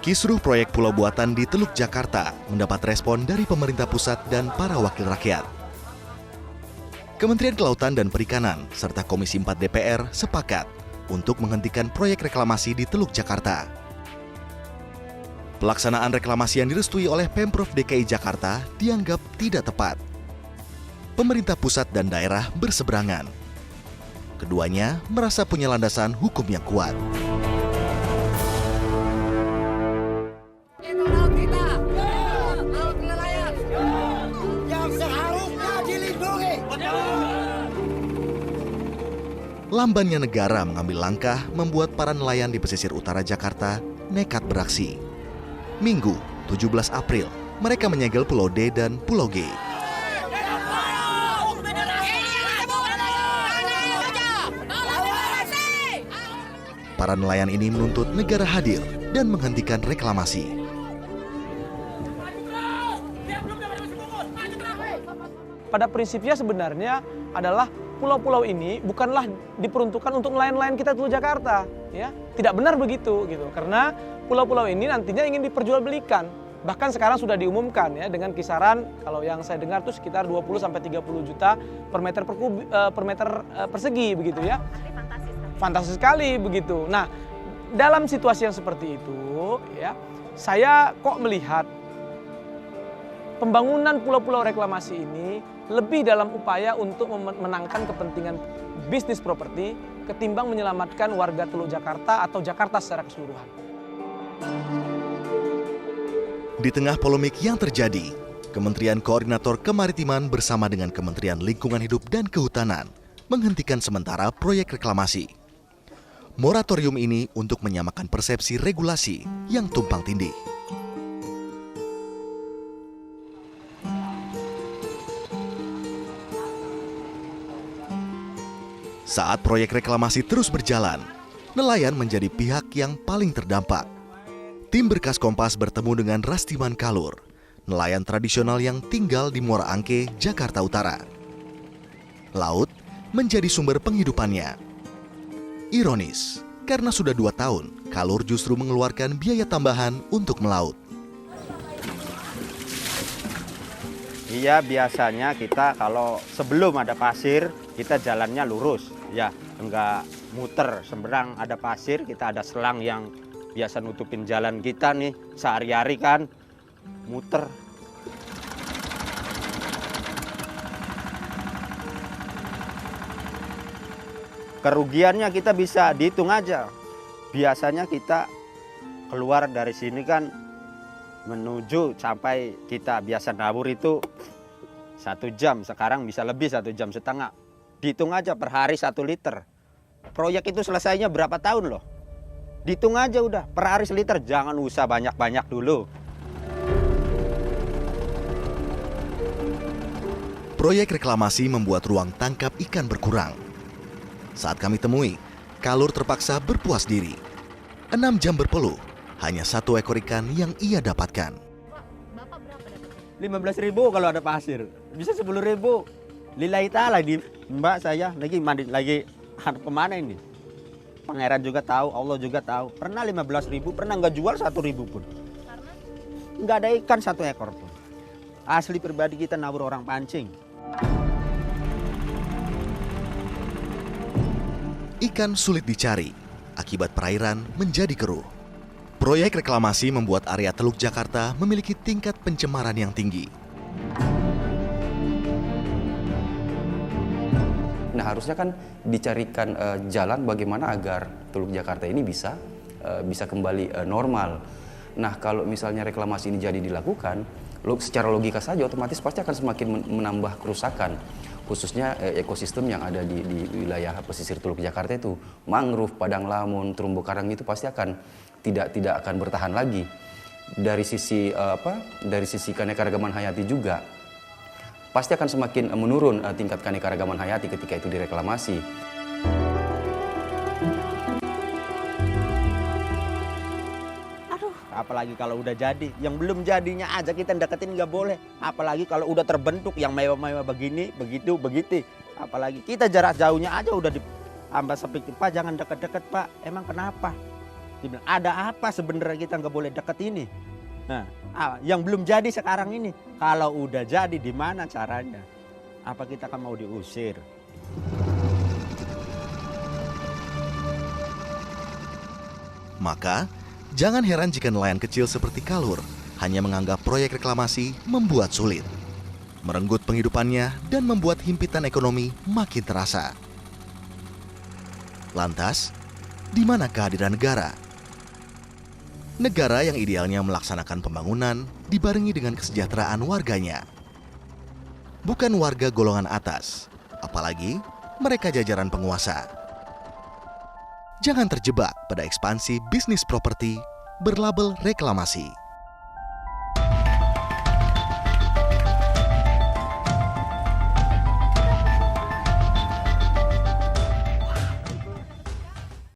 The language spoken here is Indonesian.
Kisruh proyek pulau buatan di Teluk Jakarta mendapat respon dari pemerintah pusat dan para wakil rakyat. Kementerian Kelautan dan Perikanan serta Komisi 4 DPR sepakat untuk menghentikan proyek reklamasi di Teluk Jakarta. Pelaksanaan reklamasi yang direstui oleh Pemprov DKI Jakarta dianggap tidak tepat. Pemerintah pusat dan daerah berseberangan. Keduanya merasa punya landasan hukum yang kuat. Lambannya negara mengambil langkah membuat para nelayan di pesisir utara Jakarta nekat beraksi. Minggu, 17 April, mereka menyegel Pulau D dan Pulau G. Para nelayan ini menuntut negara hadir dan menghentikan reklamasi. Pada prinsipnya sebenarnya adalah pulau-pulau ini bukanlah diperuntukkan untuk nelayan-nelayan kita Teluk Jakarta, ya. Tidak benar begitu gitu. Karena pulau-pulau ini nantinya ingin diperjualbelikan. Bahkan sekarang sudah diumumkan ya dengan kisaran kalau yang saya dengar tuh sekitar 20 sampai 30 juta per meter persegi begitu ya. Fantastis sekali begitu. Nah, dalam situasi yang seperti itu ya, saya kok melihat pembangunan pulau-pulau reklamasi ini lebih dalam upaya untuk memenangkan kepentingan bisnis properti ketimbang menyelamatkan warga Teluk Jakarta atau Jakarta secara keseluruhan. Di tengah polemik yang terjadi, Kementerian Koordinator Kemaritiman bersama dengan Kementerian Lingkungan Hidup dan Kehutanan menghentikan sementara proyek reklamasi. Moratorium ini untuk menyamakan persepsi regulasi yang tumpang tindih. Saat proyek reklamasi terus berjalan, nelayan menjadi pihak yang paling terdampak. Tim Berkas Kompas bertemu dengan Rastiman Kalur, nelayan tradisional yang tinggal di Muara Angke, Jakarta Utara. Laut menjadi sumber penghidupannya. Ironis, karena sudah 2 tahun, Kalur justru mengeluarkan biaya tambahan untuk melaut. Iya, biasanya kita kalau sebelum ada pasir, kita jalannya lurus. Ya, enggak muter, semberang ada pasir, kita ada selang yang biasa nutupin jalan kita nih, sehari-hari kan, muter. Kerugiannya kita bisa dihitung aja. Biasanya kita keluar dari sini kan menuju sampai kita biasa nabur itu 1 jam, sekarang bisa lebih 1,5 jam. Dihitung aja per hari 1 liter. Proyek itu selesainya berapa tahun loh. Dihitung aja udah, per hari 1 liter, jangan usah banyak-banyak dulu. Proyek reklamasi membuat ruang tangkap ikan berkurang. Saat kami temui, Kalur terpaksa berpuas diri. 6 jam berpeluh, hanya 1 ekor ikan yang ia dapatkan. 15.000 kalau ada pasir, bisa 10.000. Lillahi ta'ala, mbak saya lagi mandi, lagi kemana ini? Pangeran juga tahu, Allah juga tahu. Pernah 15.000, pernah nggak jual 1.000 pun. Nggak ada ikan 1 ekor pun. Asli pribadi kita nabur orang pancing. Ikan sulit dicari, akibat perairan menjadi keruh. Proyek reklamasi membuat area Teluk Jakarta memiliki tingkat pencemaran yang tinggi. Nah, harusnya kan dicarikan jalan bagaimana agar Teluk Jakarta ini bisa kembali normal. Nah, kalau misalnya reklamasi ini jadi dilakukan, secara logika saja otomatis pasti akan semakin menambah kerusakan, khususnya ekosistem yang ada di wilayah pesisir Teluk Jakarta itu, mangrove, padang lamun, terumbu karang itu pasti akan tidak akan bertahan lagi. Dari sisi dari sisi keanekaragaman hayati juga pasti akan semakin menurun tingkat keanekaragaman hayati ketika itu direklamasi. Aduh, apalagi kalau udah jadi. Yang belum jadinya aja kita deketin nggak boleh. Apalagi kalau udah terbentuk yang mewah-mewah begini, begitu. Apalagi kita jarak jauhnya aja udah diambah sepik, Pak jangan deket-deket Pak. Emang kenapa? Dia bilang, ada apa sebenarnya kita nggak boleh deket ini? Nah, yang belum jadi sekarang ini. Kalau udah jadi di mana caranya? Apa kita kan mau diusir? Maka, jangan heran jika nelayan kecil seperti Kalur hanya menganggap proyek reklamasi membuat sulit, merenggut penghidupannya dan membuat himpitan ekonomi makin terasa. Lantas, di mana kehadiran negara? Negara yang idealnya melaksanakan pembangunan dibarengi dengan kesejahteraan warganya. Bukan warga golongan atas, apalagi mereka jajaran penguasa. Jangan terjebak pada ekspansi bisnis properti berlabel reklamasi.